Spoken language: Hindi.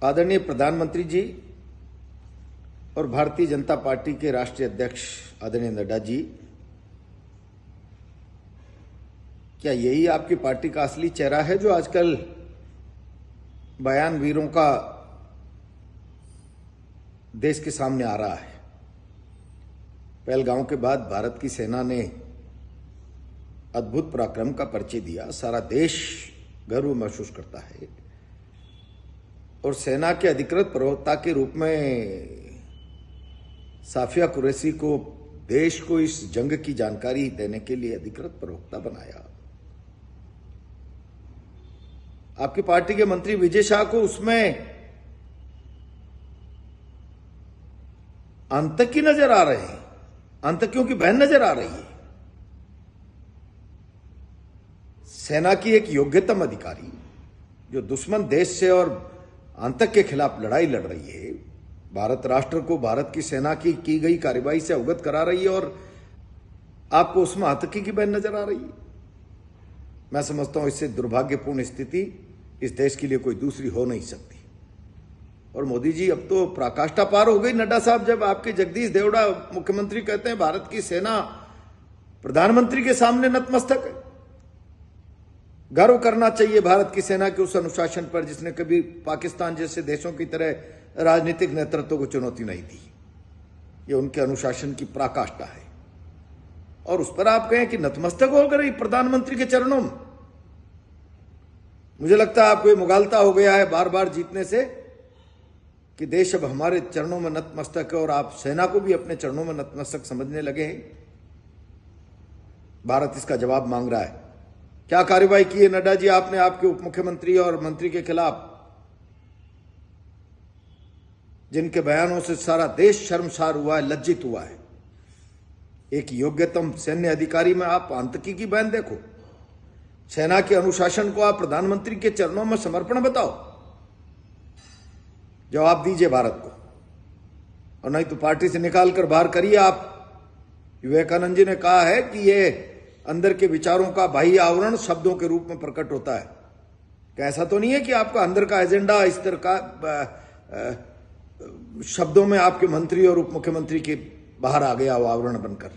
आदरणीय प्रधानमंत्री जी और भारतीय जनता पार्टी के राष्ट्रीय अध्यक्ष आदरणीय नड्डा जी, क्या यही आपकी पार्टी का असली चेहरा है जो आजकल बयान वीरों का देश के सामने आ रहा है? पहलगांव के बाद भारत की सेना ने अद्भुत पराक्रम का परिचय दिया, सारा देश गर्व महसूस करता है और सेना के अधिकृत प्रवक्ता के रूप में साफिया कुरैशी को देश को इस जंग की जानकारी देने के लिए अधिकृत प्रवक्ता बनाया। आपकी पार्टी के मंत्री विजय शाह को उसमें आतंकी नजर आ रहे हैं, आतंकियों की बहन नजर आ रही है। सेना की एक योग्यतम अधिकारी जो दुश्मन देश से और आतंक के खिलाफ लड़ाई लड़ रही है, भारत राष्ट्र को भारत की सेना की गई कार्रवाई से अवगत करा रही है और आपको उसमें आतंकी की बहन नजर आ रही है। मैं समझता हूं इससे दुर्भाग्यपूर्ण स्थिति इस देश के लिए कोई दूसरी हो नहीं सकती। और मोदी जी, अब तो पराकाष्ठा पार हो गई। नड्डा साहब, जब आपके जगदीश देवड़ा मुख्यमंत्री कहते हैं भारत की सेना प्रधानमंत्री के सामने नतमस्तक है, गर्व करना चाहिए भारत की सेना के उस अनुशासन पर जिसने कभी पाकिस्तान जैसे देशों की तरह राजनीतिक नेतृत्व को चुनौती नहीं दी। ये उनके अनुशासन की पराकाष्ठा है और उस पर आप कहें कि नतमस्तक हो गई प्रधानमंत्री के चरणों में। मुझे लगता है आपको ये मुगालता हो गया है बार बार जीतने से कि देश अब हमारे चरणों में नतमस्तक है और आप सेना को भी अपने चरणों में नतमस्तक समझने लगे हैं। भारत इसका जवाब मांग रहा है। क्या कार्रवाई की है नड्डा जी आपने आपके उप मुख्यमंत्री और मंत्री के खिलाफ, जिनके बयानों से सारा देश शर्मसार हुआ है, लज्जित हुआ है? एक योग्यतम सैन्य अधिकारी में आप आतंकी की बहन देखो। सेना के अनुशासन को आप प्रधानमंत्री के चरणों में समर्पण बताओ। जवाब दीजिए भारत को, और नहीं तो पार्टी से निकाल कर बाहर करिए। आप विवेकानंद जी ने कहा है कि ये अंदर के विचारों का बाह्य आवरण शब्दों के रूप में प्रकट होता है। क्या ऐसा तो नहीं है कि आपका अंदर का एजेंडा इस तरह का शब्दों में आपके मंत्री और उप मुख्यमंत्री के बाहर आ गया वो आवरण बनकर?